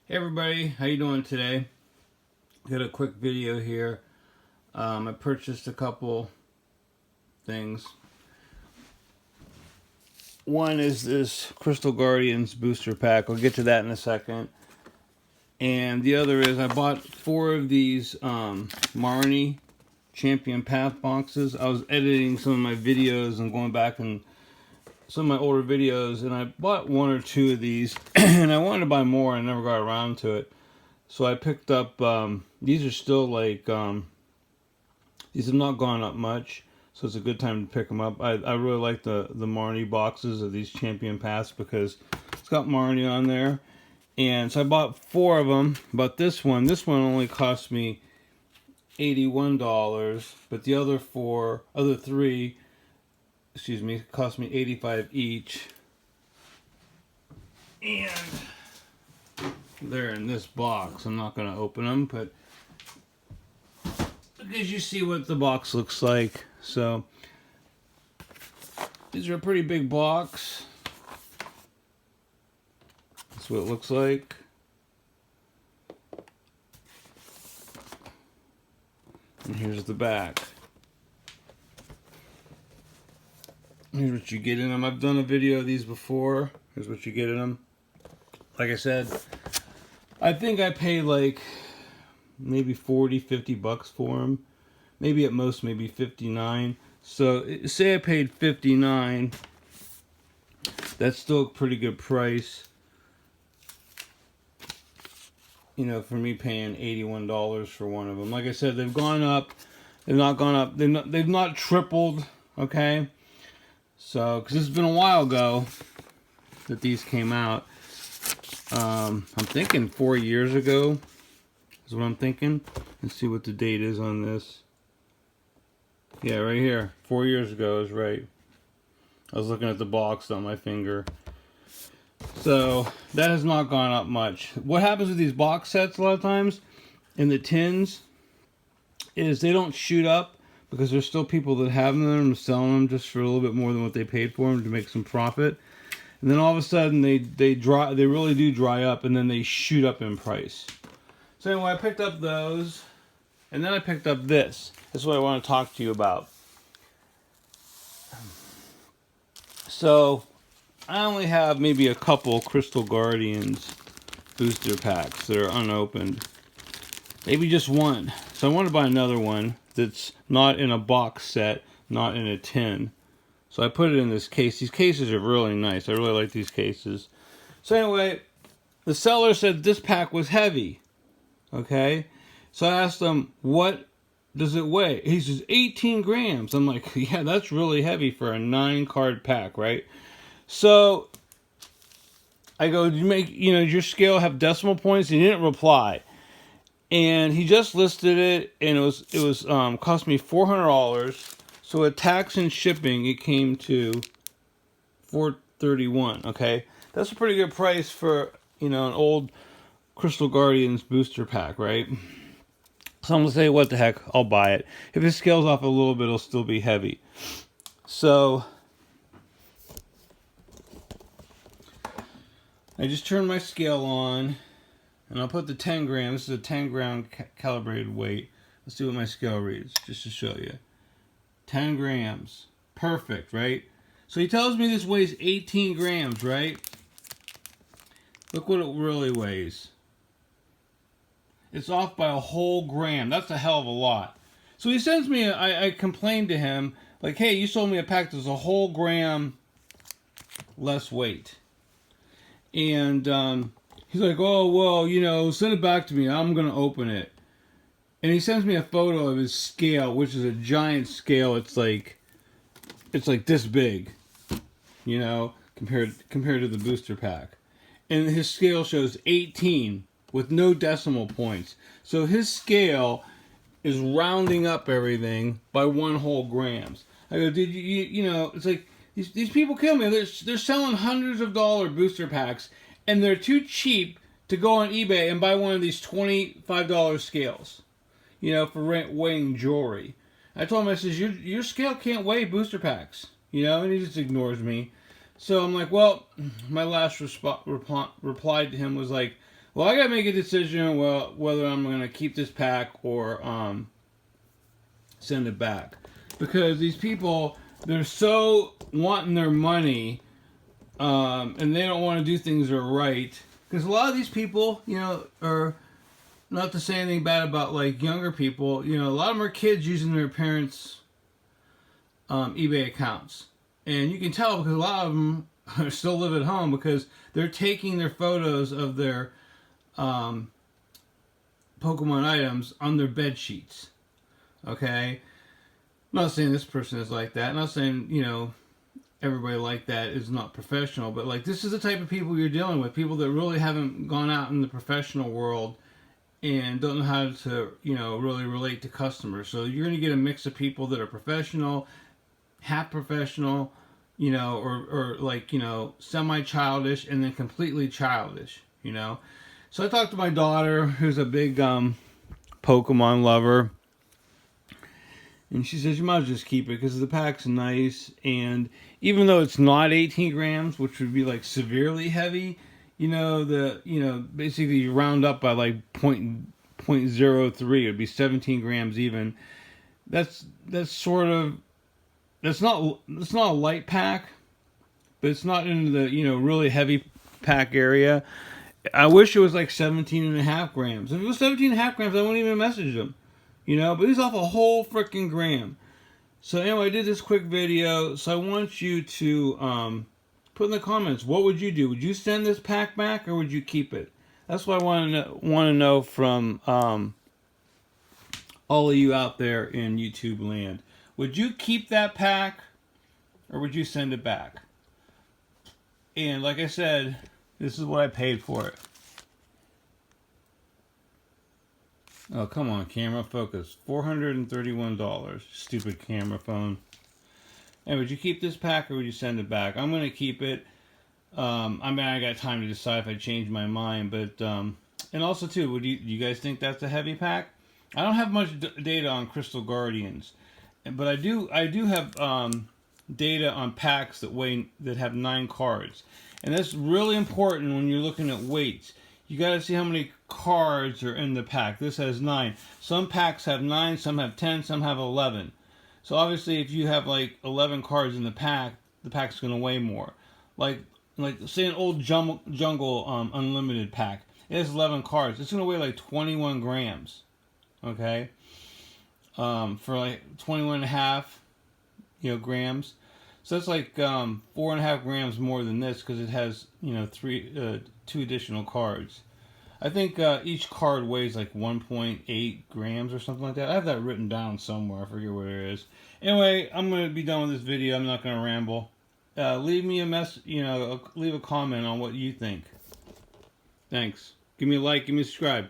Hey everybody, how you doing today? Got a quick video here. I purchased a couple things. One is this Crystal Guardians booster pack. I'll get to that in a second. And the other is I bought 4 of these Marnie Champions Path boxes. I was editing some of my videos and going back and some of my older videos, and I bought 1 or 2 of these, and I wanted to buy more and I never got around to it. So I picked up, these are still like, these have not gone up much, so it's a good time to pick them up. I really like the Marnie boxes of these Champion Paths because it's got Marnie on there. And so I bought 4 of them, but this one only cost me $81, but the other 3, cost me $85 each. And they're in this box. I'm not going to open them, but because you see what the box looks like. So these are a pretty big box. That's what it looks like. And here's the back. Here's what you get in them. I've done a video of these before. Here's what you get in them. Like I said, I think I paid like maybe 40, 50 bucks for them. Maybe at most, maybe 59. So say I paid 59. That's still a pretty good price. You know, for me paying $81 for one of them. Like I said, they've gone up. They've not gone up. They've not tripled. Okay. So, because it's been a while ago that these came out. I'm thinking 4 years ago is what I'm thinking. Let's see what the date is on this. Yeah, right here. 4 years ago is right. I was looking at the box on my finger. So, that has not gone up much. What happens with these box sets a lot of times in the tins is they don't shoot up because there's still people that have them and selling them just for a little bit more than what they paid for them to make some profit. And then all of a sudden they really do dry up, and then they shoot up in price. So anyway, I picked up those, and then I picked up this. This is what I want to talk to you about. So I only have maybe a couple Crystal Guardians booster packs that are unopened. Maybe just one. So I want to buy another one that's not in a box set, not in a tin. So I put it in this case. These cases are really nice. I really like these cases. So anyway, the seller said this pack was heavy. Okay? So I asked him, what does it weigh? He says 18 grams. I'm like, yeah, that's really heavy for a 9-card pack, right? So I go, do you make, does your scale have decimal points? He didn't reply. And he just listed it, and it was cost me $400. So with tax and shipping, it came to $431. Okay, that's a pretty good price for an old Crystal Guardians booster pack, right? So I'm gonna say, what the heck, I'll buy it. If it scales off a little bit, it'll still be heavy. So I just turned my scale on. And I'll put the 10 grams. This is a 10 gram calibrated weight. Let's see what my scale reads, just to show you. 10 grams. Perfect, right? So he tells me this weighs 18 grams, right? Look what it really weighs. It's off by a whole gram. That's a hell of a lot. So he sends me, I complained to him, like, hey, you sold me a pack that's a whole gram less weight. And, he's like, oh, well, send it back to me. I'm going to open it. And he sends me a photo of his scale, which is a giant scale. It's like this big, compared to the booster pack. And his scale shows 18 with no decimal points. So his scale is rounding up everything by 1 whole grams. I go, did you it's like, these people kill me. They're selling hundreds of dollar booster packs, and they're too cheap to go on eBay and buy one of these $25 scales, for weighing jewelry. I told him, I says, your scale can't weigh booster packs, and he just ignores me. So I'm like, well, my last reply to him was like, Well, I gotta make a decision whether I'm gonna keep this pack or send it back, because these people, they're so wanting their money, and they don't want to do things that are right. Because a lot of these people, you know, are, not to say anything bad about like younger people, you know, a lot of them are kids using their parents' eBay accounts, and you can tell because a lot of them still live at home because they're taking their photos of their Pokemon items on their bed sheets. Okay, I'm not saying this person is like that. I'm not saying, you know, everybody like that is not professional, but like this is the type of people you're dealing with. People that really haven't gone out in the professional world and don't know how to, you know, really relate to customers. So you're going to get a mix of people that are professional, half professional, you know, or like, you know, semi-childish, and then completely childish, you know. So I talked to my daughter, who's a big Pokemon lover, and she says you might as well just keep it because the pack's nice, and even though it's not 18 grams, which would be like severely heavy, you know, basically you round up by like 0.03, it'd be 17 grams even. That's sort of, that's not a light pack, but it's not in the, you know, really heavy pack area. I wish it was like 17.5 grams. If it was 17.5 grams, I wouldn't even message them, you know. But he's off a whole freaking gram. So anyway, I did this quick video. So I want you to put in the comments, what would you do? Would you send this pack back or would you keep it? That's what I want to know from all of you out there in YouTube land. Would you keep that pack or would you send it back? And like I said, this is what I paid for it. Oh, come on, camera, focus. $431. Stupid camera phone. And would you keep this pack or would you send it back? I'm going to keep it. I mean, I got time to decide if I change my mind. But, and also, too, do you guys think that's a heavy pack? I don't have much data on Crystal Guardians. But I do have data on packs that have 9 cards. And that's really important when you're looking at weights. You got to see how many cards are in the pack. This has 9. Some packs have 9, some have 10, some have 11. So obviously, if you have like 11 cards in the pack's going to weigh more. Like say an old jungle unlimited pack. It has 11 cards. It's going to weigh like 21 grams. Okay, for like 21.5, you know, grams. So that's like 4.5 grams more than this because it has, you know, 2 additional cards. I think each card weighs like 1.8 grams or something like that. I have that written down somewhere. I forget where it is. Anyway, I'm going to be done with this video. I'm not going to ramble. Leave me a message, you know, leave a comment on what you think. Thanks. Give me a like, give me a subscribe.